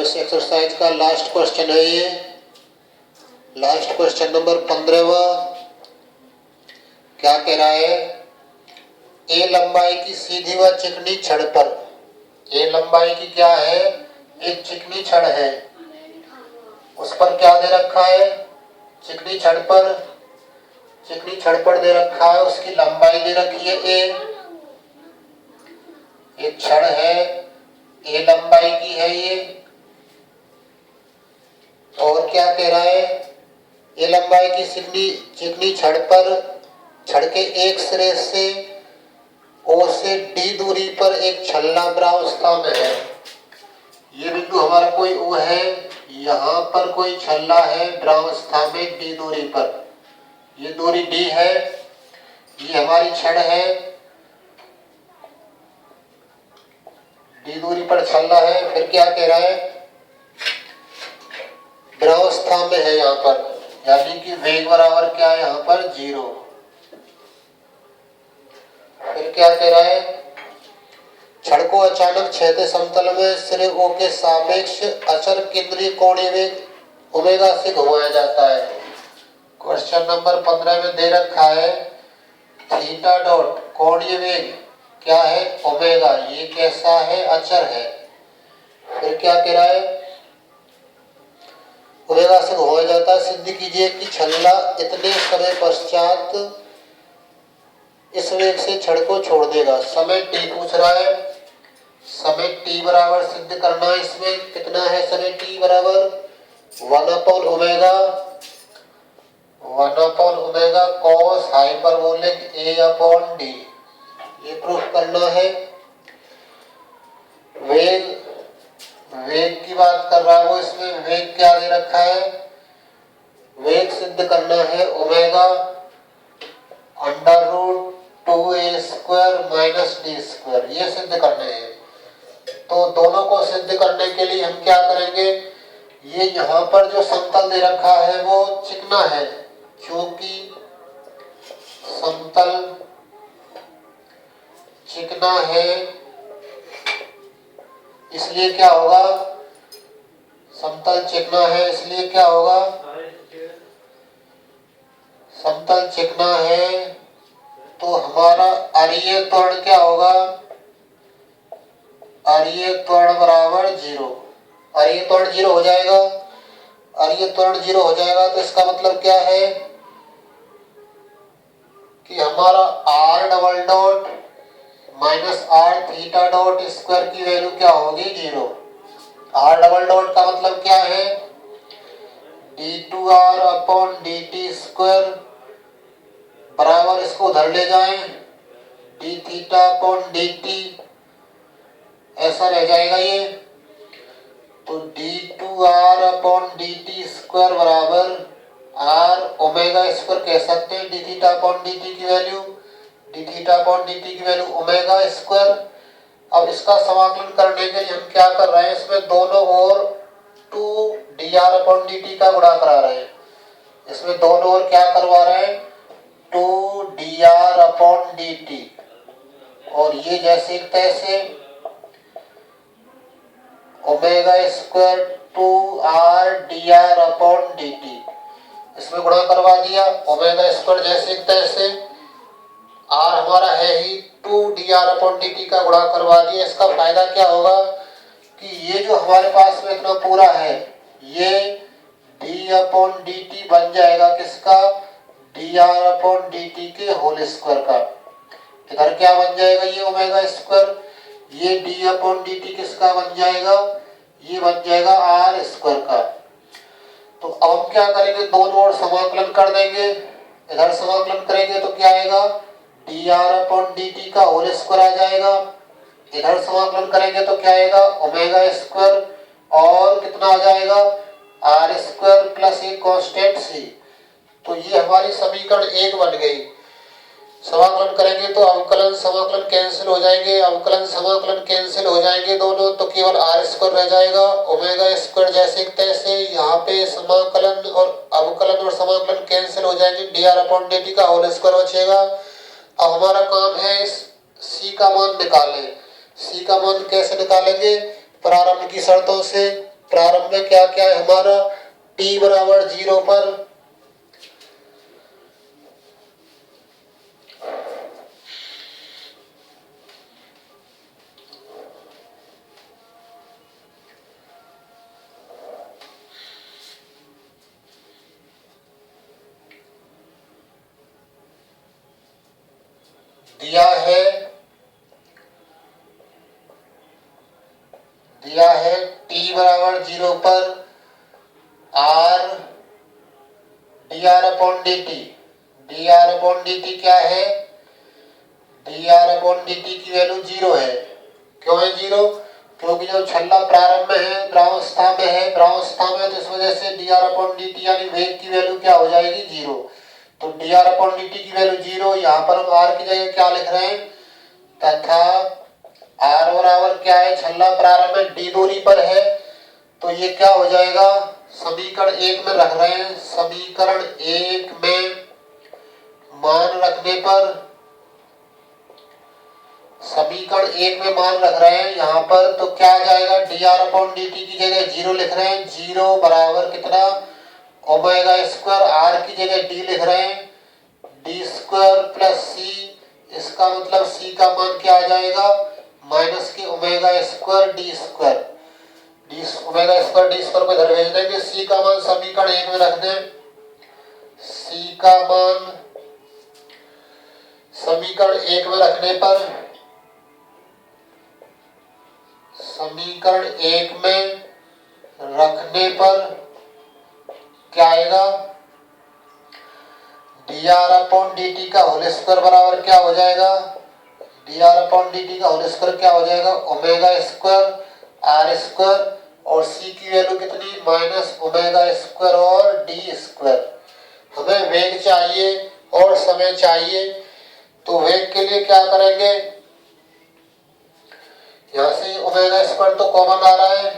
इस एक्सरसाइज का last question है ये, लास्ट क्वेश्चन नंबर 15वां। क्या कह रहा है? ए लंबाई की सीधी व चिकनी छड़ पर, ए लंबाई की क्या है? एक चिकनी छड़ है, उस पर क्या दे रखा है? चिकनी छड़ पर, चिकनी छड़ पर दे रखा है, उसकी लंबाई दे रखी है ए। एक छड़ है, ए लंबाई की है ये। और क्या कह रहा है? ए लंबाई की चिकनी छड़ पर, छड़ के एक सिरे से ओ से डी दूरी पर एक छल्ला ब्रावस्था में है। ये बिंदु हमारा कोई ओ है, यहाँ पर कोई छल्ला है ब्रावस्था में डी दूरी पर, ये दूरी डी है, ये हमारी छड़ है, डी दूरी पर छल्ला है। फिर क्या कह रहा है? ब्रावस्था में है यहाँ पर, यानी कि वेग बराबर क्या है यहाँ पर? 0। फिर क्या कह रहा है? छड़ को अचानक क्षैतिज समतल में सिरे ओ के सापेक्ष अचर केंद्रीय कोणीय वेग ओमेगा से घुमाया जाता है। क्वेश्चन नंबर 15 में दे रखा है थीटा डॉट कोणीय वेग क्या है? ओमेगा। ये कैसा है? अचर है। फिर क्या कह रहा है? ओमेगा से घुमाया जाता है। सिद्ध कीजिए कि छल्ला इतने समय पश्चात इस वेग से छड़ को छोड़ देगा। समय टी पूछ रहा है, समय टी बराबर सिद्ध करना है। इसमें कितना है समय टी बराबर? 1/ओमेगा, 1/ओमेगा कॉस हाइपरबोलिक A/d। ये प्रूफ करना है। वेग की बात कर रहा है वो, इसमें वेग क्या दे रखा है? वेग सिद्ध करना है ओमेगा √2a² - d², ये सिद्ध करने हैं। तो दोनों को सिद्ध करने के लिए हम क्या करेंगे? ये यहाँ पर जो समतल दे रखा है वो चिकना है, क्योंकि समतल चिकना है, इसलिए क्या होगा? समतल चिकना है इसलिए क्या होगा? समतल चिकना है तो हमारा अरीय त्वरण क्या होगा? अरीय त्वरण बराबर 0। अरीय त्वरण 0 हो जाएगा। अरीय त्वरण 0 हो जाएगा तो इसका मतलब क्या है कि हमारा r double dot minus r theta dot square की वैल्यू क्या होगी? 0। r डबल डॉट का मतलब क्या है? d2r/dt² बराबर, इसको उधर ले जाएं, d थीटा/dt, ऐसा रह जाएगा ये। तो d2r/dt² बराबर r ओमेगा स्क्वायर कह सकते हैं। d थीटा/dt की वैल्यू, d थीटा/dt की वैल्यू ओमेगा स्क्वायर। अब इसका समाकलन करने के लिए हम क्या कर रहे हैं? इसमें दोनों ओर 2dr/dt का गुणा करा रहे हैं। इसमें दोनों ओर क्या करवा रहे हैं? 2dr/dt, और ये जैसे तैसे ओमेगा स्क्वायर 2r/dt, इसमें गुणा करवा दिया। ओमेगा स्क्वायर जैसे तैसे, r हमारा है ही 2dr/dt का गुणा करवा दिया। इसका फायदा क्या होगा कि ये जो हमारे पास में इतना पूरा है, ये d/dt बन जाएगा किसका? dr/dt के होल स्क्वायर का। इधर क्या बन जाएगा? ये ओमेगा स्क्वायर, ये d/dt किसका बन जाएगा? ये बन जाएगा r स्क्वायर का। तो अब हम क्या करेंगे? दोनों ओर समाकलन कर देंगे। इधर समाकलन करेंगे तो क्या आएगा? dr/dt का होल स्क्वायर आ जाएगा। इधर समाकलन करेंगे तो क्या आएगा? ओमेगा स्क्वायर, और कितना आ जाएगा? r स्क्वायर प्लस एक कांस्टेंट c। तो ये हमारी समीकरण 1 बन गई। समाकलन करेंगे तो अवकलन समाकलन कैंसिल हो जाएंगे, अवकलन समाकलन कैंसिल हो जाएंगे दोनों, तो केवल r स्क्वायर रह जाएगा। ओमेगा स्क्वायर जैसे तैसे, यहाँ पे समाकलन और अवकलन और समाकलन कैंसिल हो जाएंगे, dr/dt का होल स्क्वायर बचेगा। अब हमारा काम है इस c का मान निकालें। c का मान कैसे निकालेंगे? प्रारंभ की शर्तों से। प्रारंभ में क्या क्या है हमारा, t बराबर 0 पर दिया है t बराबर 0 पर r dr/dt क्या है, dr/dt की वैल्यू 0 है। क्यों है 0? क्योंकि जब छल्ला प्रारंभ में है, भ्रावस्था में है, तो इस वजह से dr/dt यानी वेग की वैल्यू क्या हो जाएगी, 0। तो dr/dt की वैल्यू 0, यहाँ पर हम r की जगह क्या लिख रहे हैं, तथा r बराबर क्या है, छल्ला प्रारंभ में d दूरी पर है, तो ये क्या हो जाएगा, समीकरण 1 में रख रहे हैं, समीकरण 1 में मान रखने पर, समीकरण 1 में मान रख रहे हैं यहाँ पर, तो क्या आ जाएगा, dr/dt की जगह 0 लिख रहे हैं, 0 बराबर कितना, ओमेगा स्क्वायर, r की जगह d लिख रहे हैं, d स्क्वायर प्लस c, इसका मतलब c का मान क्या आ जाएगा, माइनस के omega square D square, omega square D square को इधर भेज देंगे, c का मान समीकरण 1 में रख दें, c का मान समीकरण 1 में रखने पर, समीकरण 1 में रखने पर क्या आएगा, dr/dt का होल स्क्वायर बराबर क्या हो जाएगा, dr/dt का होल स्क्वायर क्या हो जाएगा, ओमेगा स्क्वायर r स्क्वायर, और c की वैल्यू कितनी, माइनस ओमेगा स्क्वायर और d स्क्वायर। हमें वेग चाहिए और समय चाहिए, तो वेग के लिए क्या करेंगे, यहाँ से ओमेगा स्क्वायर तो कॉमन आ रहा है,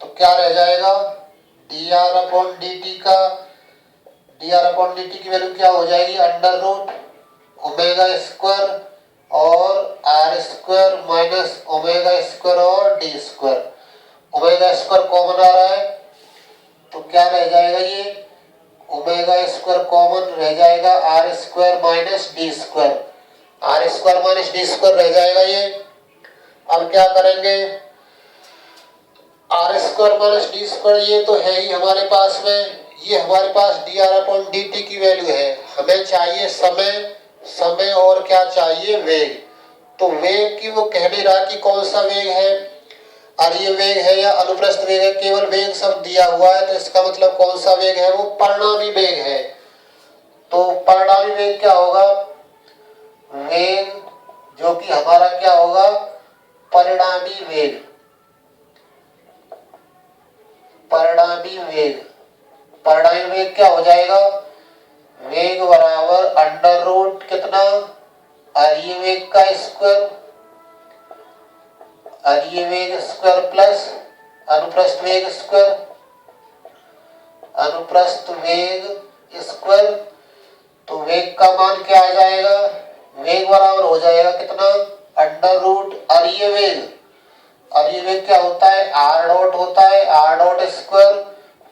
तो क्या रह जाएगा, dr/dt की वैल्यू क्या हो जाएगी, अंडर रूट ओमेगा स्क्वायर और r square minus omega square और d square. Omega square common आ रहा है, तो क्या रह जाएगा, ये ओमेगा स्क्वायर कॉमन रह जाएगा, r square minus d square, r square minus d square रह जाएगा ये। अब क्या करेंगे, r square minus d square ये तो है ही हमारे पास में, ये हमारे पास dr/dt की वैल्यू है, हमें चाहिए समय और क्या चाहिए, वेग। तो वेग की वो कह नहीं रहा कि कौन सा वेग है, अर्य वेग है या अनुप्रस्थ वेग है, केवल वेग शब्द दिया हुआ है, तो इसका मतलब कौन सा वेग है, वो परिणामी वेग है। तो परिणामी वेग क्या होगा, वेग जो कि हमारा क्या होगा, परिणामी वेग, परिणामी वेग क्या हो जाएगा, वेग बराबर अंडर रूट कितना, अर्य वेग का स्क्वायर, अर्य वेग स्क्वायर प्लस अनुप्रस्थ वेग स्क्वायर, अनुप्रस्थ वेग स्क्वायर। तो वेग का मान क्या आ जाएगा, वेग बराबर हो जाएगा कितना, अंडर रूट अर्य वेग, अर्य वेग क्या होता है, r डॉट होता है, r डॉट स्क्वायर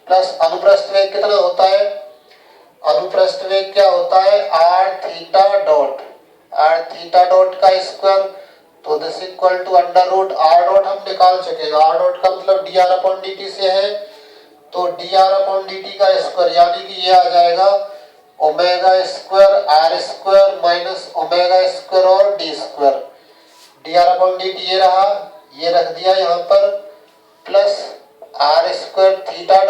प्लस अनुप्रस्थ वेग कितना होता है, अनुप्रस्थ वेग क्या होता है, r थीटा डॉट का स्क्वायर। तो this equal to under root r dot हम निकाल सके, r डॉट का मतलब dr/dt से है, तो dr/dt का स्क्वायर यानी कि ये आ जाएगा omega square r square minus omega square और d स्क्वायर। dr/dt ये रहा, ये रख दिया यहाँ पर, plus r square theta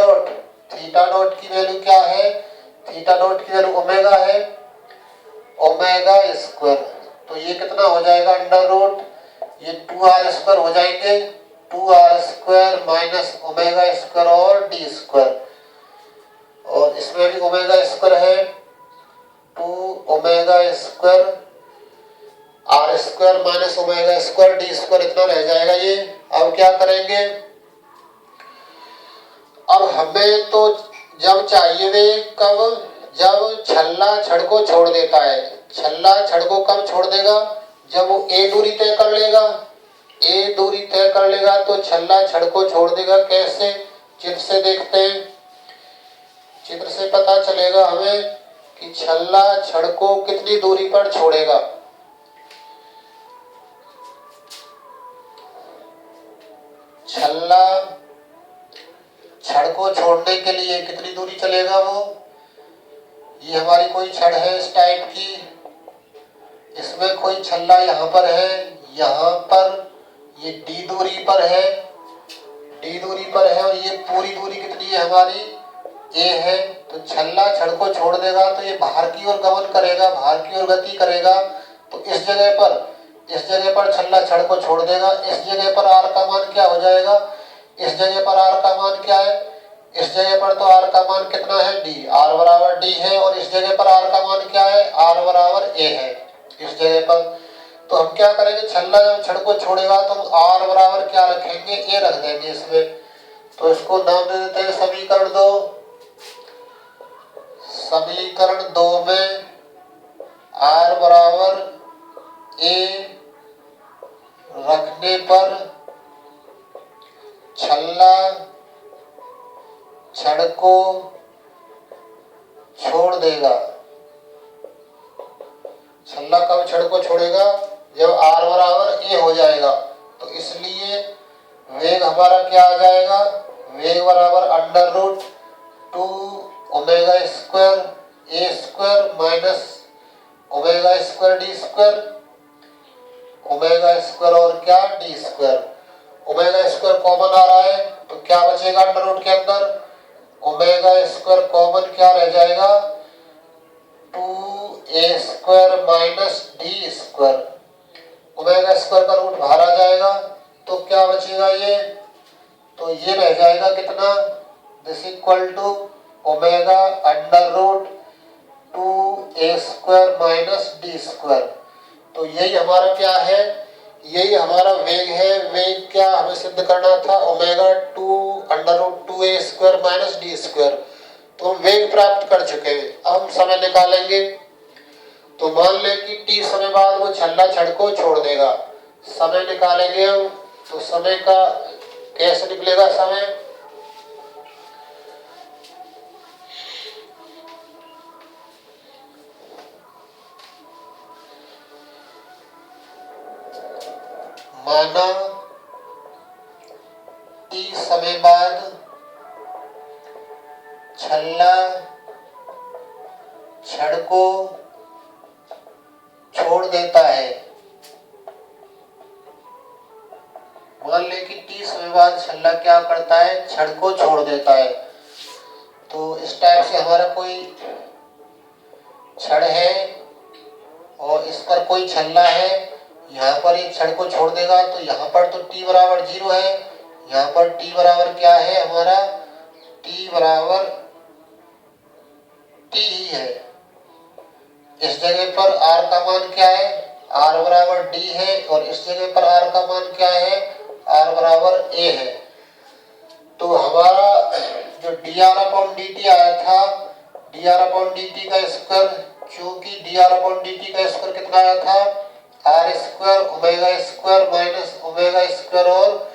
dot की वैल्यू क्या है, थीटा डॉट की वैल्यू ओमेगा है, ओमेगा स्क्वायर। तो ये कितना हो जाएगा, अंडर रूट, ये 2r स्क्वायर हो जाएंगे, 2r square minus omega square और d स्क्वायर, और इसमें भी ओमेगा स्क्वायर है, 2 omega square r square minus omega square d square, इतना रह जाएगा ये। अब क्या करेंगे, अब हमें तो जब चाहिए वे कब, जब छल्ला छड़ को छोड़ देता है। छल्ला छड़ को कब छोड़ देगा, जब वो a दूरी तय कर लेगा, a दूरी तय कर लेगा तो छल्ला छड़ को छोड़ देगा। कैसे, चित्र से देखते हैं। चित्र से पता चलेगा हमें कि छल्ला छड़ को कितनी दूरी पर छोड़ेगा। छल्ला छड़ को छोड़ने के लिए कितनी दूरी चलेगा वो। ये हमारी कोई छड़ है इस टाइप की, इसमें कोई छल्ला यहाँ पर है, यहाँ पर ये डी दूरी पर है, डी दूरी पर है और ये पूरी दूरी कितनी है हमारी ए है। तो छल्ला छड़ को छोड़ देगा तो ये बाहर की ओर गमन करेगा, बाहर की ओर गति करेगा। तो इस जगह पर छल्ला छड़ को छोड़ देगा। इस जगह पर आर का मान क्या हो जाएगा, इस जगह पर आर का मान क्या है, इस जगह पर तो आर का मान कितना है डी, आर बराबर डी है। और इस जगह पर आर का मान क्या है, आर बराबर ए है इस जगह पर। तो हम क्या करेंगे, छल्ला जब छड़ को छोड़ेगा तो हम आर बराबर क्या रखेंगे, ए रख देंगे इसमें। तो इसको नाम दे देते हैं समीकरण 2। समीकरण 2 में आर बराबर ए रखने पर छल्ला छड़ को छोड़ देगा। छल्ला कब छड़ को छोड़ेगा, जब आर बराबर ए हो जाएगा। तो इसलिए वेग हमारा क्या आ जाएगा, वेग बराबर under root 2 omega square A square minus omega square D square, omega square और क्या D square. Omega square common आ रहा है तो क्या बचेगा अंडर रूट के अंदर, ओमेगा स्क्वायर कॉमन क्या रह जाएगा 2a square minus d square. Omega square का रूट बाहर आ जाएगा तो क्या बचेगा ये, तो ये रह जाएगा कितना, this equal to omega under root 2a square minus d square. तो यही हमारा क्या है, यही हमारा वेग है। वेग क्या हमें सिद्ध करना था, omega 2 under root 2a square minus d square. तो हम वेग प्राप्त कर चुके हैं। अब हम समय निकालेंगे। तो मान लें कि t समय बाद वो छल्ला छड़ को छोड़ देगा। समय निकालेंगे हम, तो समय का कैसे निकलेगा समय, माना t समय बाद छल्ला छड़ को छोड़ देता है। मान ले कि t समय बाद छल्ला क्या करता है, छड़ को छोड़ देता है। तो इस टाइप से हमारा कोई छड़ है और इस पर कोई छल्ला है, यहाँ पर एक छड़ को छोड़ देगा तो यहाँ पर तो t बराबर 0 है, यहाँ पर t बराबर क्या है हमारा, t बराबर t ही है। इस जगह पर r का मान क्या है, r बराबर d है और इस जगह पर r का मान क्या है, r बराबर a है। तो हमारा जो dr/dt आया था, dr/dt का स्क्वायर, क्योंकि dr/dt का स्क्वायर कितना आया था, r square omega square minus omega square और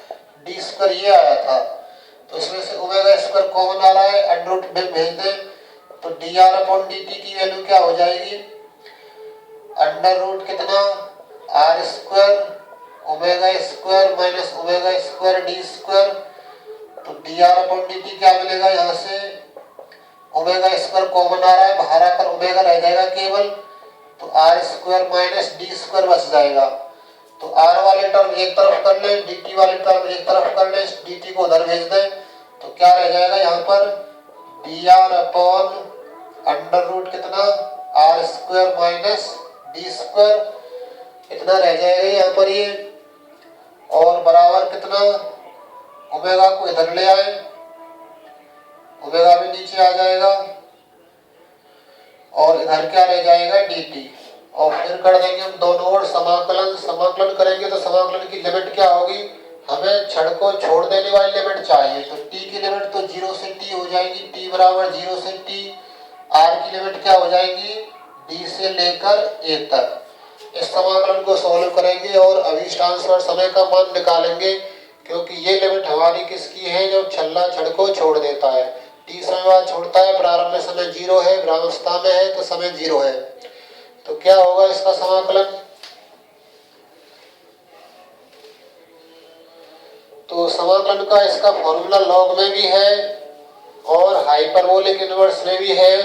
डी स्क्वायर ये आया था। तो इसमें से ओमेगा स्क्वायर कॉमन आ रहा है, अंडर रूट में भेज दें तो dr/dt की वैल्यू क्या हो जाएगी, अंडर रूट कितना r square omega square minus omega square D square. तो dr/dt क्या मिलेगा, यहाँ से ओमेगा स्क्वायर कॉमन आ रहा है, बाहर आकर ओमेगा रह जाएगा केवल, तो r square minus d square बच जाएगा। तो आर वाले टर्म एक तरफ कर ले, dt वाले टर्म एक तरफ कर ले, dt को उधर भेज दें तो क्या रह जाएगा यहाँ पर, dr अपॉन अंडर रूट कितना r square minus d square इतना रह जाएगा यहाँ पर ये, और बराबर कितना, ओमेगा को इधर ले आए, ओमेगा भी नीचे आ जाएगा और इधर क्या रह जाएगा dt। और फिर कर देंगे हम दोनों ओर समाकलन। समाकलन करेंगे तो समाकलन की लिमिट क्या होगी, हमें छड़ को छोड़ देने वाली लिमिट चाहिए। तो t की लिमिट तो 0 से t हो जाएगी, t बराबर 0 से t। r की लिमिट क्या हो जाएगी, d से लेकर a तक। इस समाकलन को सॉल्व करेंगे और अभिष्ट आंसर समय का मान निकालेंगे क्योंकि ये लिमिट हमारी किसकी है, जो छल्ला छड़ को छोड़ देता है। टी समय बाद छोड़ता है, प्रारंभ में समय 0 है, विरामावस्था में है तो समय 0 है। तो क्या होगा इसका समाकलन, तो समाकलन का इसका फॉर्मूला लॉग में भी है और हाइपरबोलिक इनवर्स में भी है।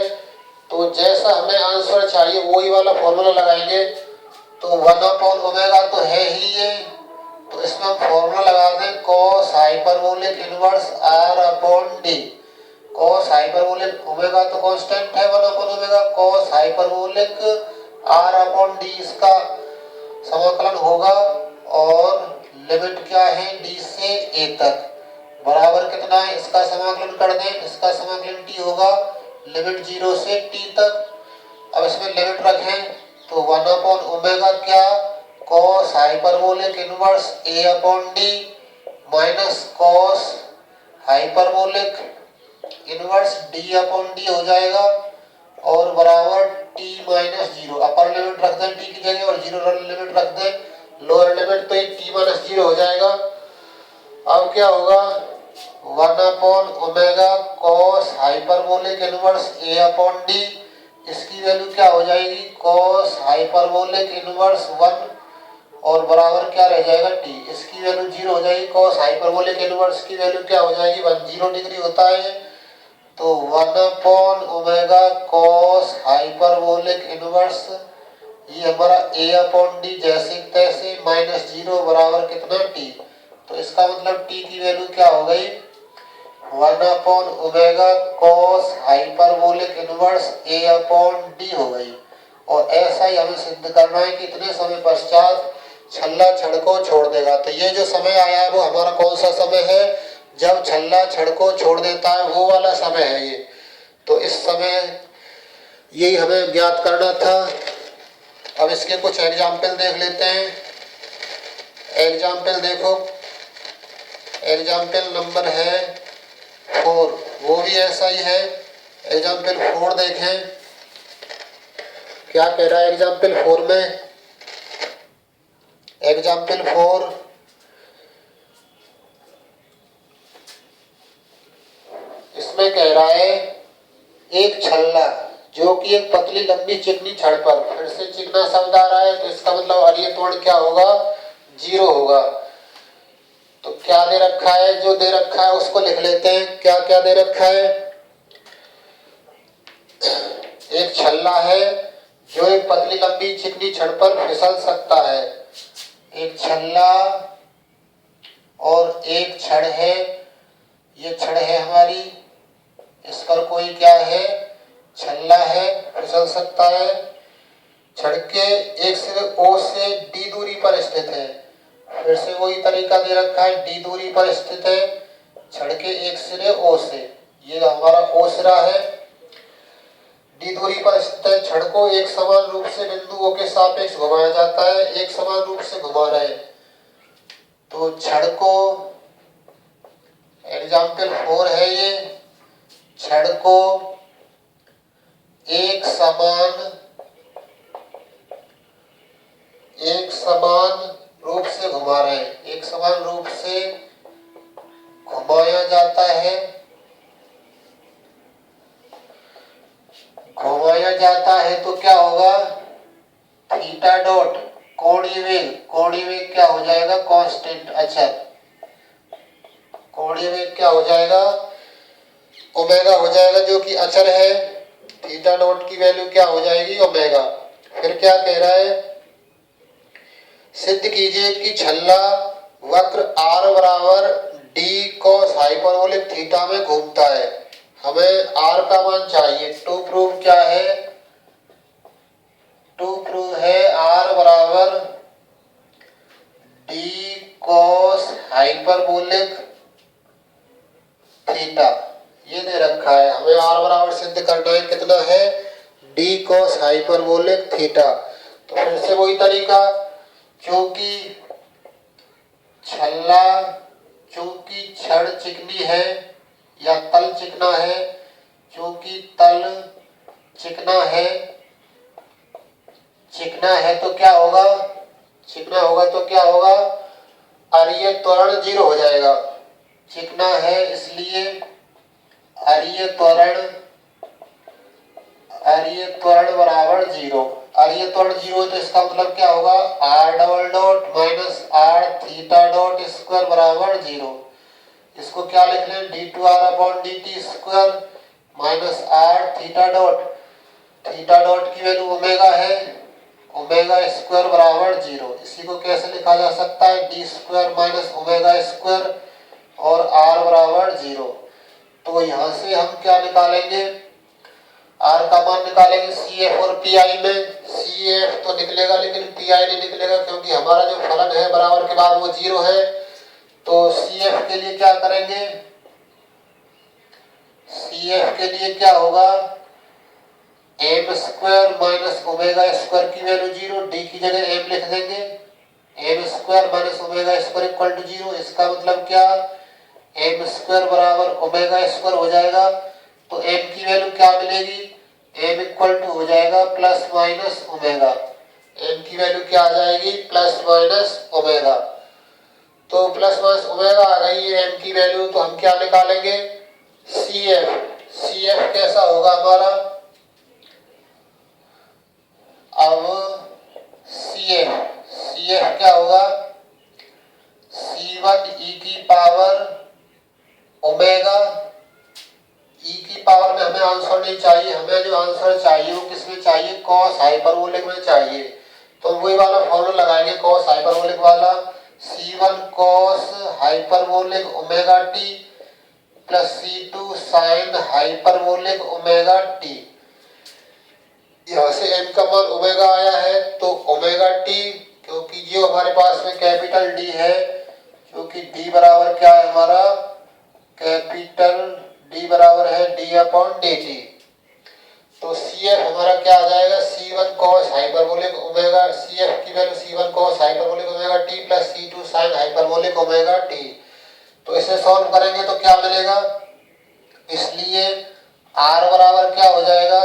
तो जैसा हमें आंसर चाहिए वही वाला फॉर्मूला लगाएंगे। तो 1/ओमेगा तो है ही ये, तो इसमें हम फॉर्मूला लगा दें cos hyperbolic inverse r/d। cos hyperbolic omega तो कांस्टेंट है 1/ओमेगा, cos हाइपरबोलिक r/d इसका समाकलन होगा। और लिमिट क्या है, d से a तक, बराबर कितना है, इसका समाकलन कर दें। इसका समाकलन t होगा लिमिट 0 से t तक। अब इसमें लिमिट रखें तो 1/ओमेगा क्या, cos hyperbolic inverse a/d minus cos hyperbolic inverse d/d हो जाएगा और बराबर t माइनस 0। अपर लिमिट रख दें t की जगह और 0 लिमिट रख दें लोअर लिमिट, तो ये t माइनस 0 हो जाएगा। अब क्या होगा, 1/ओमेगा cos हाइपरबोलिक इनवर्स a/d, इसकी वैल्यू क्या हो जाएगी, cos हाइपरबोलिक इनवर्स 1 और बराबर क्या रह जाएगा t, इसकी वैल्यू 0 हो जाएगी। cos हाइपरबोलिक इनवर्स की वैल्यू क्या हो जाएगी 1, 0 डिग्री होता है। तो 1/ओमेगा cos हाइपरबोलिक इनवर्स ये हमारा a/d जैसे तैसे माइनस 0 बराबर कितना t। तो इसका मतलब t की वैल्यू क्या हो गई, 1/ओमेगा cos हाइपरबोलिक इनवर्स a/d हो गई। और ऐसा ही हमें सिद्ध करना है कि इतने समय पश्चात छल्ला छड़ को छोड़ देगा। तो ये जो समय आया है वो हमारा कौन सा समय है, जब छल्ला छड़ को छोड़ देता है वो वाला समय है ये। तो इस समय यही हमें ज्ञात करना था। अब इसके कुछ एग्जाम्पल देख लेते हैं। एग्जाम्पल देखो, एग्जाम्पल नंबर है 4, वो भी ऐसा ही है। एग्जाम्पल 4 देखें क्या कह रहा है एग्जाम्पल 4 में। एग्जाम्पल 4 इसमें कह रहा है एक छल्ला जो कि एक पतली लंबी चिकनी छड़ पर, फिर से चिकना शब्द आ रहा है तो इसका मतलब अरिय त्वरण क्या होगा, 0 होगा। तो क्या दे रखा है, जो दे रखा है उसको लिख लेते हैं। क्या क्या दे रखा है, एक छल्ला है जो एक पतली लंबी चिकनी छड़ पर फिसल सकता है। एक छल्ला और एक छड़ है, ये छड़ है हमारी, इस पर कोई क्या है, छल्ला है, फिसल सकता है। छड़ के एक सिरे O से D दूरी पर स्थित है। फिर से वही तरीका दे रखा है, D दूरी पर स्थित है छड़ के एक सिरे O से, ये हमारा O सिरा है। D दूरी पर स्थित है, छड़ को एक समान रूप से बिंदुओं के सापेक्ष घुमाया जाता है, एक समान रूप से घुमा रहे। तो छड़ को, एग्जाम्पल 4 है ये, छड़ को एक समान रूप से घुमा रहे हैं, एक समान रूप से घुमाया जाता है, घुमाया जाता है। तो क्या होगा, थीटा डॉट कोणीय वेग क्या हो जाएगा, कांस्टेंट अचर। कोणीय वेग क्या हो जाएगा, ओमेगा हो जाएगा जो कि अचर है। थीटा डॉट की वैल्यू क्या हो जाएगी, ओमेगा। फिर क्या कह रहा है, सिद्ध कीजिए कि छल्ला वक्र r बराबर d cos हाइपरबोलिक थीटा में घूमता है। हमें r का मान चाहिए। टू प्रूव क्या है, टू प्रूव है r बराबर d cos हाइपरबोलिक थीटा, ये दे रखा है। हमें r बराबर सिद्ध करना है, कितना है, d cos हाइपरबोलिक थीटा। तो फिर से वही तरीका, क्योंकि छड़ चिकनी है या तल चिकना है, क्योंकि तल चिकना है तो क्या होगा, चिकना होगा तो क्या होगा, अरीय त्वरण 0 हो जाएगा, चिकना है इसलिए अरीय त्वरण बराबर 0। अरीय त्वरण 0 है तो इसका मतलब क्या होगा, r double dot minus r theta dot square बराबर 0। इसको क्या लिख लें, d2r upon dt square minus r theta dot की वैल्यू ओमेगा है, ओमेगा स्क्वायर बराबर 0। इसी को कैसे लिखा जा सकता है, D square minus omega square और r बराबर 0। तो यहाँ से हम क्या निकालेंगे, r का मान निकालेंगे CF और PI में। CF तो निकलेगा लेकिन PI नहीं निकलेगा, क्योंकि हमारा जो फलन है बराबर के बाद वो 0 है। तो CF के लिए क्या करेंगे, CF के लिए क्या होगा, m square minus omega square की वैल्यू 0, d की जगह m लिख देंगे, m square minus omega square equal to 0। इसका मतलब क्या, m स्क्वायर बराबर ओमेगा स्क्वायर हो जाएगा। तो m की वैल्यू क्या मिलेगी, m इक्वल टू हो जाएगा प्लस माइनस ओमेगा। m की वैल्यू क्या आ जाएगी, प्लस माइनस ओमेगा। तो प्लस माइनस ओमेगा आ गई है m की वैल्यू। तो हम क्या निकालेंगे, CF कैसा होगा हमारा, अब CF क्या होगा, C1 e की पावर ओमेगा, e की पावर में हमें आंसर नहीं चाहिए, हमें जो आंसर चाहिए वो किसमें चाहिए, कॉस हाइपरबोलिक में चाहिए। तो वही वाला फॉर्मूला लगाएंगे कॉस हाइपरबोलिक वाला, C1 cos hyperbolic omega T plus C2 sine hyperbolic omega T. यहाँ से m का मान ओमेगा आया है तो ओमेगा टी, क्योंकि जो हमारे पास में कैपिटल D है, क्योंकि D बराबर क्या है हमारा, कैपिटल D बराबर है d अपॉन dt। तो CF हमारा क्या आ जाएगा, C1 cos hyperbolic omega, CF की value C1 cos hyperbolic omega t plus C2 sine hyperbolic omega t। तो इसे सॉल्व करेंगे तो क्या मिलेगा, इसलिए R बराबर क्या हो जाएगा,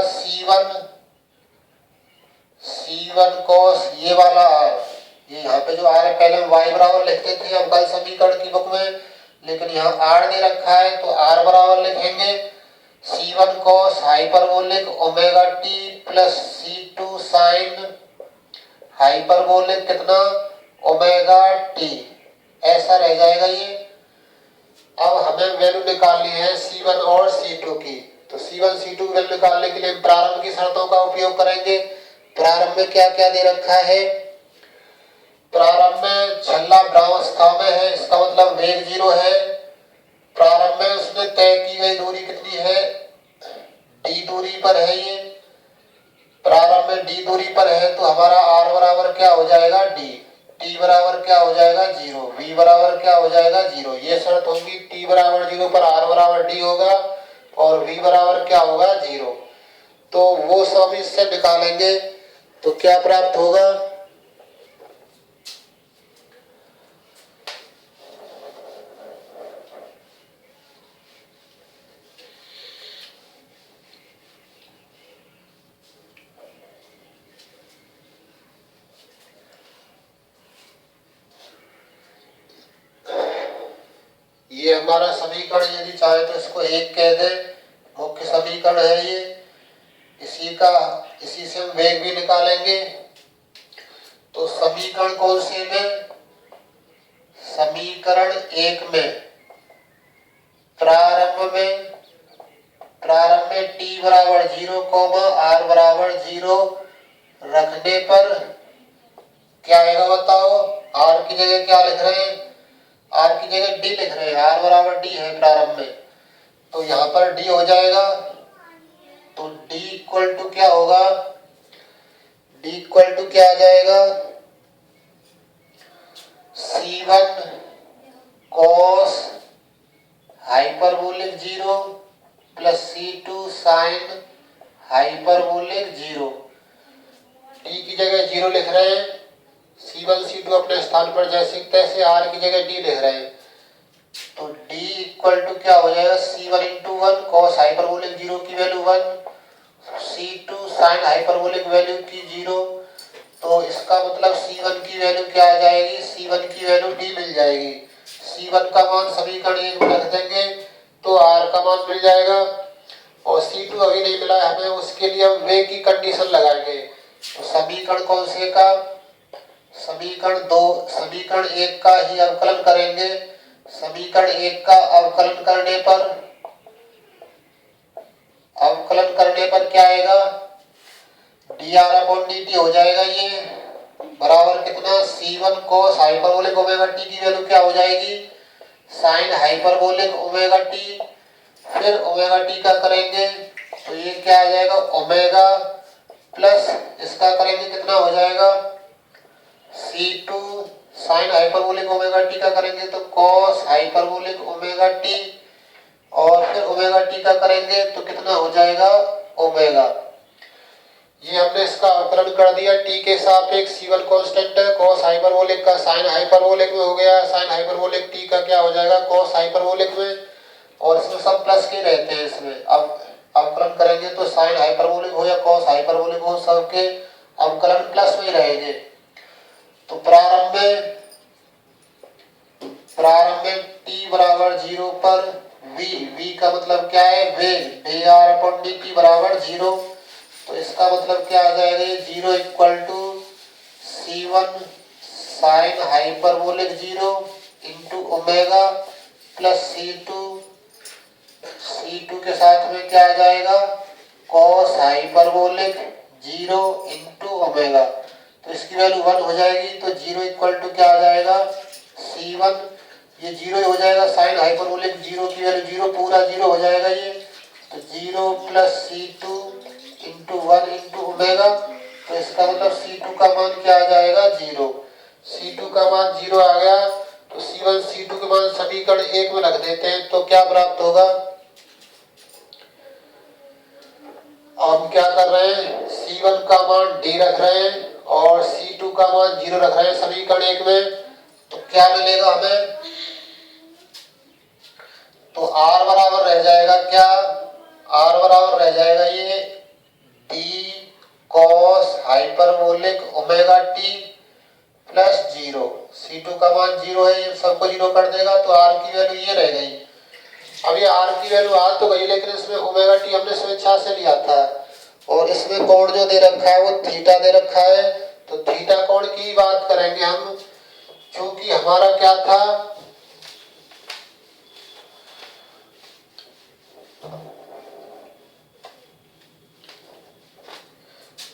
C1 cos ये वाला R, ये यहाँ पे जो R है पहले हम y बराबर लिखते थे अवकल समीकरण की बुक में, लेकिन यहाँ R दे रखा है तो R बराबर लिखेंगे C1 cos hyperbolic omega t plus C2 sine hyperbolic कितना ओमेगा t, ऐसा रह जाएगा ये। अब हमें वैल्यू निकालनी है C1 और C2 की। तो C1 C2 की वैल्यू निकालने के लिए प्रारंभ की शर्तों का उपयोग करेंगे। प्रारंभ में क्या क्या दे रखा है, प्रारंभ में छल्ला भ्रामवस्था में है, इसका मतलब वेग 0 है। प्रारंभ में उसने तय की गई दूरी कितनी है, d दूरी पर है ये, प्रारंभ में d दूरी पर है तो हमारा r बराबर क्या हो जाएगा d, t बराबर क्या हो जाएगा 0, v बराबर क्या हो जाएगा 0। ये शर्त होगी, t बराबर 0 पर r बराबर d होगा और v बराबर क्या होगा 0। तो वो सब इससे निकालेंगे तो क्या प्राप्त होगा, ये हमारा समीकरण, यदि चाहे तो इसको 1 कह दे, मुख्य समीकरण है ये। इसी से हम वेग भी निकालेंगे। तो समीकरण कौन से में, समीकरण 1 में प्रारंभ में t बराबर 0 r बराबर 0 रखने पर क्या आएगा बताओ, r की जगह क्या लिख रहे हैं, r की जगह d लिख रहे हैं, r बराबर d है प्रारंभ में, तो यहाँ पर d हो जाएगा। तो d इक्वल टू क्या होगा, d इक्वल टू क्या आ जाएगा, C1 cos hyperbolic 0 plus C2 sign hyperbolic 0। d की जगह 0 लिख रहे हैं, C1 C2 अपने स्थान पर जैसे तैसे, r की जगह d लिख रहे हैं। तो d इक्वल टू क्या हो जाएगा, C1 इंटू 1 cos हाइपरबोलिक 0 की value 1, C2 sine hyperbolic value की 0। तो इसका मतलब C1 की वैल्यू क्या आ जाएगी, C1 की वैल्यू D मिल जाएगी। C1 का मान समीकरण 1 में रख देंगे तो R का मान मिल जाएगा। और C2 अभी नहीं मिला है हमें, उसके लिए हम वे की कंडीशन लगाएंगे। तो समीकरण कौन से का, समीकरण 1 का ही अवकलन करेंगे। समीकरण 1 का अवकलन करने पर क्या आएगा, dr/dt हो जाएगा। ये बराबर कितना, C1 cos hyperbolic omega T की वैल्यू क्या हो जाएगी, साइन हाइपरबोलिक ओमेगा टी। फिर ओमेगा टी का करेंगे तो ये क्या आ जाएगा, ओमेगा प्लस इसका करेंगे कितना हो जाएगा, C2 sine hyperbolic omega T का करेंगे तो cos हाइपरबोलिक ओमेगा टी। और फिर ओमेगा टी का करेंगे तो कितना हो जाएगा, ओमेगा। ये हमने इसका अवकलन कर दिया। टी के सापेक्ष C1 कांस्टेंट है, cos हाइपरबोलिक का साइन हाइपरबोलिक में हो गया, साइन हाइपरबोलिक टी का क्या हो जाएगा, cos हाइपरबोलिक में। और इसमें सब प्लस के रहते हैं। इसमें अब अवकलन करेंगे तो साइन हाइपरबोलिक हो या cos हाइपरबोलिक हो, सबके अवकलन प्लस में ही रहेंगे। तो प्रारंभ में t बराबर 0 पर v का मतलब क्या है, वेग, dr/dt बराबर 0। तो इसका मतलब क्या आ जाएगा, ये 0 equal to C1 sine hyperbolic 0 into omega plus C2 के साथ में क्या आ जाएगा, cos हाइपरबोलिक 0 इंटू ओमेगा। तो इसकी वैल्यू 1 हो जाएगी। तो 0 इक्वल टू क्या आ जाएगा, C1, ये 0 हो जाएगा, साइन हाइपरबोलिक 0 की वैल्यू 0 पूरा 0 हो जाएगा ये। तो 0 plus C2 into 1 into omega. तो इसका मतलब C2 का मान क्या आ जाएगा, 0। C2 का मान 0 आ गया। तो C1 C2 के मान समीकरण 1 में रख देते हैं तो क्या प्राप्त होगा। हम क्या कर रहे हैं, C1 का मान D रख रहे हैं और C2 का मान 0 रख रहे हैं समीकरण 1 में। तो क्या मिलेगा हमें, तो R बराबर रह जाएगा क्या, R बराबर रह जाएगा ये D cos hyperbolic omega T plus 0। C2 का मान 0 है, ये सबको 0 कर देगा तो R की वैल्यू ये रह गई। अब ये R की वैल्यू आ तो गई, लेकिन इसमें ओमेगा टी हमने स्वेच्छा से लिया था और इसमें कोण जो दे रखा है वो थीटा दे रखा है। तो थीटा कोण की बात करेंगे हम, क्योंकि हमारा क्या था,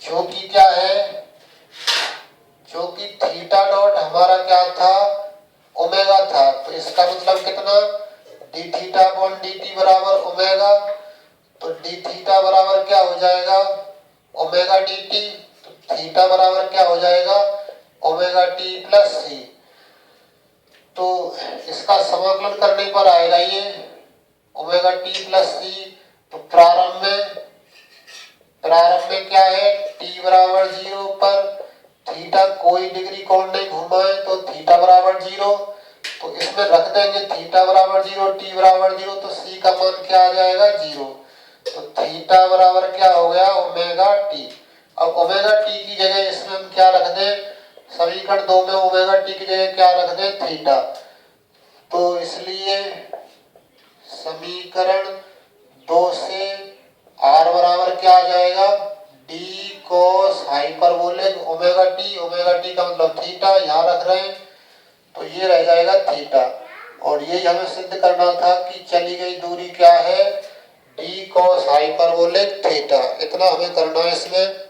क्योंकि क्या है, क्योंकि थीटा डॉट हमारा क्या था, ओमेगा था। तो इसका मतलब कितना, D theta upon D T बराबर ओमेगा। तो डी थीटा बराबर क्या हो जाएगा, ओमेगा डी टी। तो थीटा बराबर क्या हो जाएगा, ओमेगा टी प्लस सी। तो इसका समाकलन करने पर आएगा ये ओमेगा टी प्लस सी। तो प्रारंभ में क्या है, टी बराबर 0 पर थीटा कोई डिग्री कोण नहीं घूमा है तो थीटा बराबर 0। तो इसमें रख देंगे थीटा बराबर 0, टी बराबर 0। तो सी का मान क्या आ जाएगा, 0। तो थीटा बराबर क्या हो गया, ओमेगा टी। अब ओमेगा टी की जगह इसमें हम क्या रख दें, समीकरण 2 में ओमेगा टी की जगह क्या रख दें, थीटा। तो इसलिए समीकरण 2 से R बराबर क्या आ जाएगा, d cos hyperbolic omega T का मतलब थीटा यहाँ रख रहे हैं तो ये रह जाएगा थीटा। और यही हमें सिद्ध करना था कि चली गई दूरी क्या है, d cos हाइपरबोलिक थीटा। इतना हमें करना है इसमें।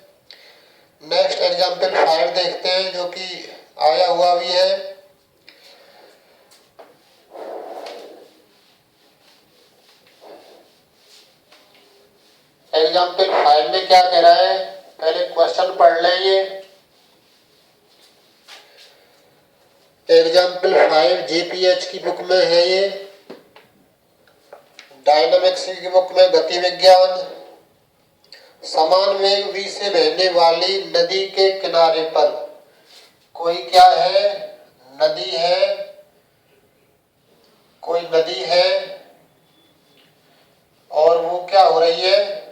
नेक्स्ट एग्जाम्पल 5 देखते हैं जो कि आया हुआ भी है। एग्जाम्पल 5 में क्या कह रहा है, पहले क्वेश्चन पढ़ लें। ये एग्जाम्पल 5 जेपीएच की बुक में है, ये डायनामिक्स की बुक में गति विज्ञान। समान वेग v से बहने वाली नदी के किनारे पर कोई क्या है, नदी है, कोई नदी है और वो क्या हो रही है,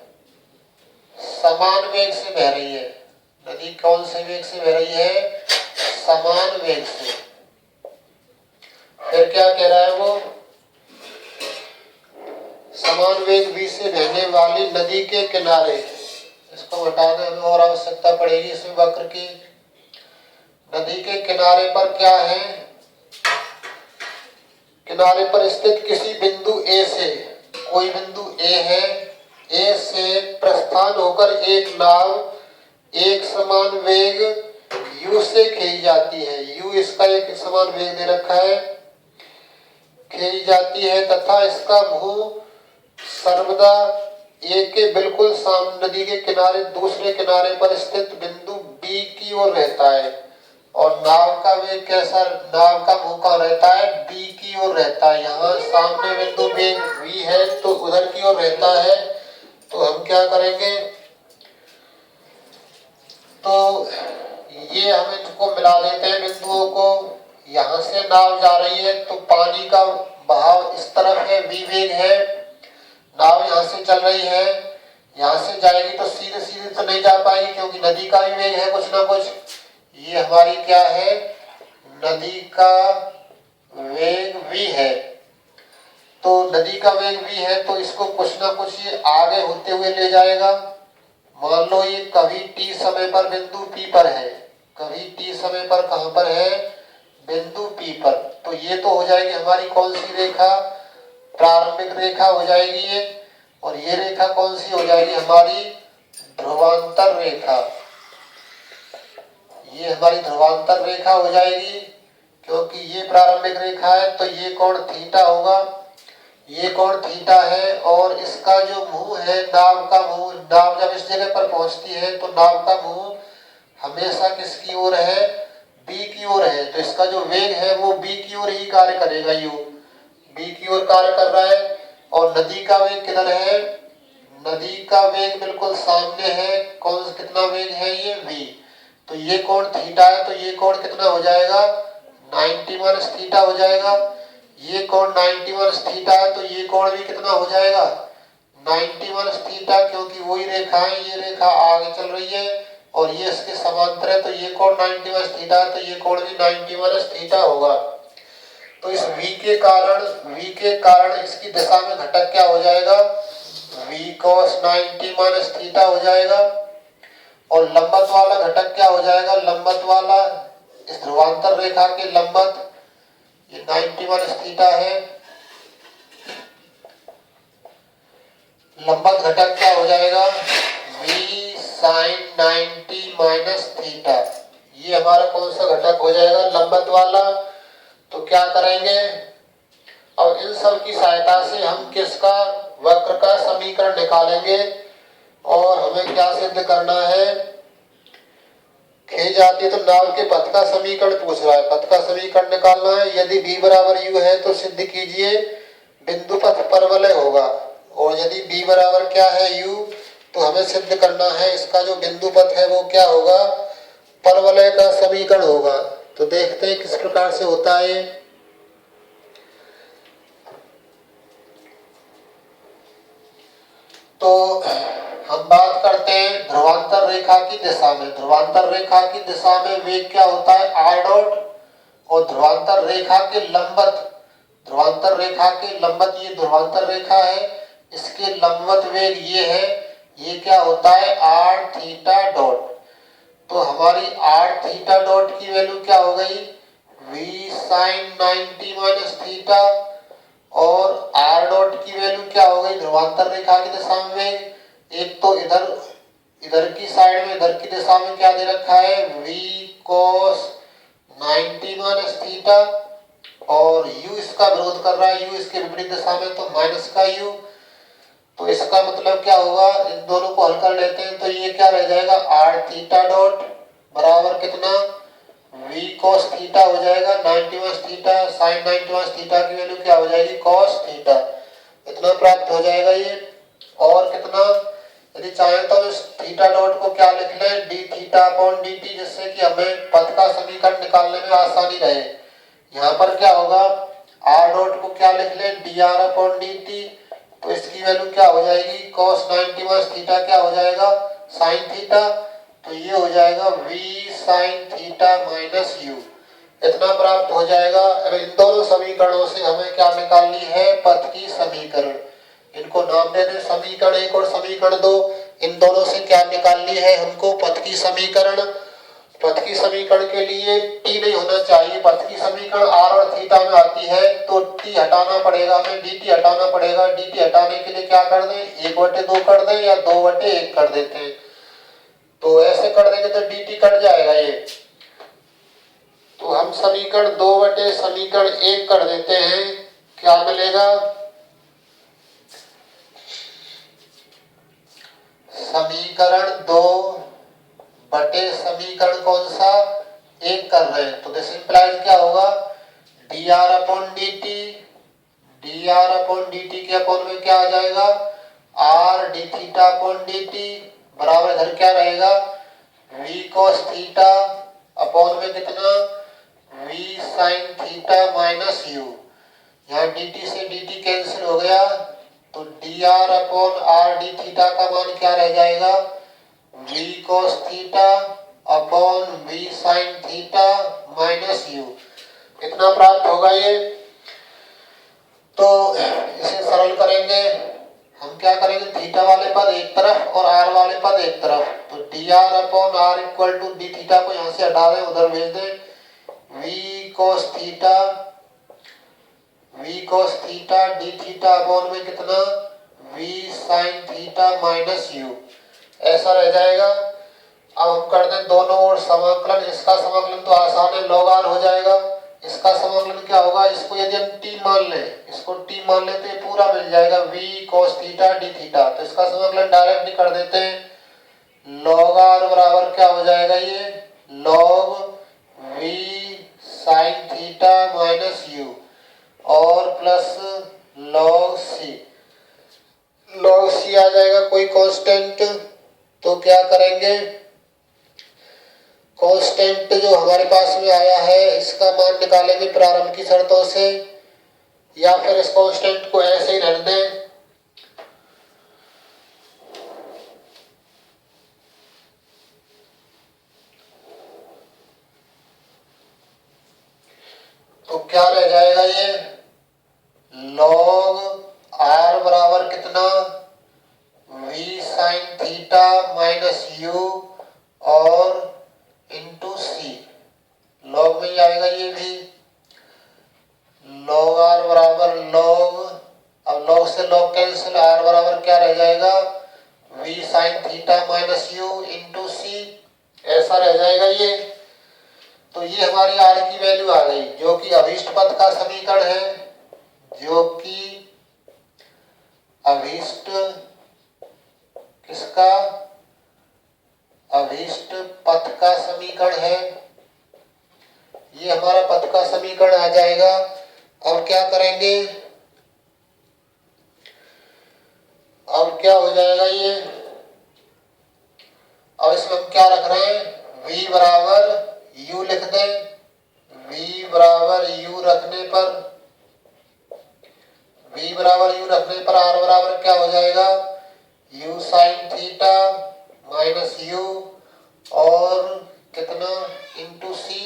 समान वेग से बह रही है। नदी कौन से वेग से बह रही है? समान वेग से। फिर क्या कह रहा है वो? समान वेग v से बहने वाली नदी के किनारे, इसको हटाने हमें और आवश्यकता पड़ेगी इसमें वक्र की। नदी के किनारे पर क्या है? किनारे पर स्थित किसी बिंदु A से, कोई बिंदु A है, A से प्रस्थान होकर एक नाव एक समान वेग u से खींची जाती है। u इसका एक समान वेग दे रखा है, खींची जाती है तथा इसका मुंह सर्वदा A के बिल्कुल सामने नदी के किनारे दूसरे किनारे पर स्थित बिंदु B की ओर रहता है। और नाव का वेग कैसा? नाव का मुंह कहाँ रहता है? B की ओर रहता है। यहाँ सामने बिंदु वेग V है तो उधर की ओर रहता है। तो हम क्या करेंगे? तो ये हम इनको मिला देते हैं बिंदुओं को। यहाँ से नाव जा रही है तो पानी का बहाव इस तरफ है, v वेग है। नाव यहाँ से चल रही है, यहाँ से जाएगी तो सीधे सीधे तो नहीं जा पाएगी क्योंकि नदी का भी वेग है कुछ ना कुछ। ये हमारी क्या है? नदी का वेग v है। तो नदी का वेग v है तो इसको कुछ ना कुछ ये आगे होते हुए ले जाएगा। मान लो ये कभी t समय पर बिंदु P पर है, कभी t समय पर कहां पर है? बिंदु P पर। तो ये तो हो जाएगी हमारी कौन सी रेखा? प्रारंभिक रेखा हो जाएगी ये। और ये रेखा कौन सी हो जाएगी? हमारी ध्रुवांतर रेखा। ये हमारी ध्रुवांतर रेखा हो जाएगी क्योंकि ये प्रारंभिक रेखा है तो ये कोण थीटा होगा, ये कोण थीटा है। और इसका जो मुंह है, नाव का मुंह, नाव जब इस जगह पर पहुंचती है तो नाव का मुंह हमेशा किसकी ओर है? B की ओर है। तो इसका जो वेग है वो B की ओर ही कार्य करेगा, यू B की ओर कार्य कर रहा है। और नदी का वेग किधर है? नदी का वेग बिल्कुल सामने है। कौन कितना वेग है? ये v। तो ये कोण थीटा है तो ये कोण कितना हो जाएगा? 90 माइनस थीटा हो जाएगा। ये कोण 90 माइनस थीटा है तो ये कोण भी कितना हो जाएगा? 90 माइनस थीटा, क्योंकि वही रेखा है, ये रेखा आगे चल रही है और ये इसके समांतर है। तो ये कोण 90 माइनस थीटा है तो ये कोण भी 90 माइनस थीटा होगा। तो इस v के कारण इसकी दिशा में घटक क्या हो जाएगा? v cos 90 माइनस थीटा हो जाएगा। और लंबवत वाला घटक क्या हो जाएगा? लंबवत वाला इस ध्रुवांतर रेखा के लंबवत, ये 90 माइनस थीटा है। लंबवत घटक क्या हो जाएगा? v sin 90 minus theta. ये हमारा कौन सा घटक हो जाएगा? लंबवत वाला। तो क्या करेंगे? और इन सब की सहायता से हम किसका? वक्र का समीकरण निकालेंगे। और हमें क्या सिद्ध करना है? खींच जाती है तो नाव के पथ का समीकरण पूछ रहा है, पथ का समीकरण निकालना है। यदि v बराबर u है तो सिद्ध कीजिए बिंदु पथ परवलय होगा। और यदि v बराबर क्या है? u, तो हमें सिद्ध करना है इसका जो बिंदु पथ है वो क्या होगा? परवलय का समीकरण होगा। तो देखते हैं किस प्रकार से होता है। तो हम बात करते हैं ध्रुवांतर रेखा की दिशा में। ध्रुवांतर रेखा की दिशा में वेग क्या होता है? r dot. और ध्रुवांतर रेखा के लंबवत, ध्रुवांतर रेखा के लंबवत, ये ध्रुवांतर रेखा है, इसके लंबवत वेग ये है, ये क्या होता है? r theta dot. तो हमारी r थीटा डॉट की वैल्यू क्या हो गई? v sin 90 minus theta. और r डॉट की वैल्यू क्या हो गई? ध्रुवांतर रेखा की दिशा में एक तो इधर की साइड में, इधर की दिशा में क्या दे रखा है? v cos 90 minus theta. और u इसका विरोध कर रहा है, u इसके विपरीत दिशा में तो माइनस का u। तो इसका मतलब क्या होगा? इन दोनों को हल कर लेते हैं तो ये क्या रह जाएगा? r थीटा डॉट बराबर कितना? v cos थीटा हो जाएगा 90 minus theta, sin 90 minus theta की वैल्यू क्या हो जाएगी? cos theta. इतना प्राप्त हो जाएगा ये। और कितना? यदि चाहें तो इस थीटा डॉट को क्या लिख लें? d थीटा अपॉन dt, जिससे कि हमें पथ का समीकरण निकालने में आसानी रहे। यहाँ पर क्या होगा? r डॉट को क्या लिख लें? dr upon dt। तो इसकी वैल्यू क्या हो जाएगी? cos 90 माइनस थीटा क्या हो जाएगा? sin theta. तो ये हो जाएगा v sine theta minus u, इतना प्राप्त हो जाएगा। अब इन दोनों समीकरणों से हमें क्या निकालनी है, पथ की समीकरण। इनको नाम दे दें समीकरण 1 और समीकरण 2। इन दोनों से क्या निकालनी है हमको, पथ की समीकरण। पथ की समीकरण के लिए t नहीं होना चाहिए, पथ की समीकरण r और थीटा में आती है, तो t हटाना पड़ेगा हमें, dt हटाना पड़ेगा। dt हटाने के लिए क्या कर दें, 1/2 कर दें या 2/1 कर देते हैं। तो ऐसे कर देंगे तो dt कट जाएगा ये, तो हम समीकरण 2 समीकरण 1 कर देते हैं। क्या मिलेगा, समीकरण 2 समीकरण कौन सा, 1 कर रहे हैं, तो दिस इंप्लाइज क्या होगा, dr अपॉन dt के अपॉन में क्या आ जाएगा, r d theta upon dt बराबर इधर क्या रहेगा, v cos थीटा अपॉन में कितना, v sin theta minus u। यहाँ dt से dt कैंसिल हो गया, तो dr upon r d theta का मान क्या रह जाएगा, v cos theta upon v sin theta minus u, इतना प्राप्त होगा ये। तो इसे सरल करेंगे, हम क्या करेंगे, थीटा वाले पद एक तरफ और r वाले पद एक तरफ, तो dr upon r equal to d theta को यहाँ से हटा दें, उधर भेज दें, v cos theta D theta upon में कितना, v sin theta minus u, ऐसा रह जाएगा। अब हम कर दें दोनों ओर समाकलन, इसका समाकलन तो आसान है, log r हो जाएगा। इसका समाकलन क्या होगा, इसको यदि हम t मान लें, इसको t मान लें तो ये पूरा मिल जाएगा v cos theta d theta, तो इसका समाकलन डायरेक्टली कर देते हैं। log r बराबर क्या हो जाएगा, ये log v sin theta minus u और प्लस log c आ जाएगा कोई कांस्टेंट। तो क्या करेंगे, कांस्टेंट जो हमारे पास में आया है इसका मान निकालेंगे प्रारंभ की शर्तों से, या फिर इस कांस्टेंट को ऐसे ही रहने दें। तो क्या रह जाएगा, ये log r बराबर कितना, v sin theta minus u और इंटू सी, लॉग में ही आएगा ये भी, log r बराबर log, अब log से log कैंसिल, r बराबर क्या रह जाएगा, v sin theta minus u into C, ऐसा रह जाएगा ये। तो ये हमारी r की वैल्यू आ गई, जो कि अभीष्ट पथ का समीकरण है, जो कि अभीष्ट किसका, अभीष्ट पथ का समीकरण है। ये हमारा पथ का समीकरण आ जाएगा। अब क्या करेंगे, अब क्या हो जाएगा ये, अब इसमें हम क्या रख रहे हैं, v बराबर u लिख दें। v बराबर u रखने पर r बराबर क्या हो जाएगा, u sin theta minus u और कितना इंटू सी,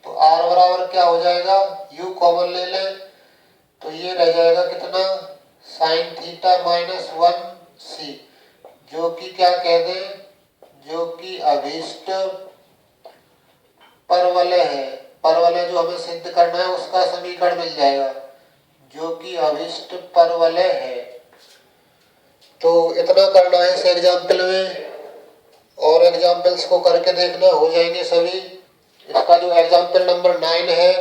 तो r बराबर क्या हो जाएगा, u कॉमन ले लें, तो ये रह जाएगा कितना, साइन थीटा माइनस 1c, जो कि क्या कह दें, जो कि अभीष्ट परवलय है। परवलय जो हमें सिद्ध करना है उसका समीकरण मिल जाएगा, जो कि अभीष्ट परवलय है। तो इतना करना है इस एग्जाम्पल में, और एग्जाम्पल्स को करके देखना, हो जाएंगे सभी। इसका जो एग्जाम्पल नंबर 9 है,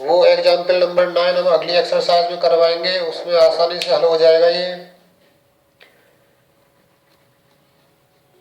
वो एग्जाम्पल नंबर 9 हम अगली एक्सरसाइज में करवाएंगे, उसमें आसानी से हल हो जाएगा ये।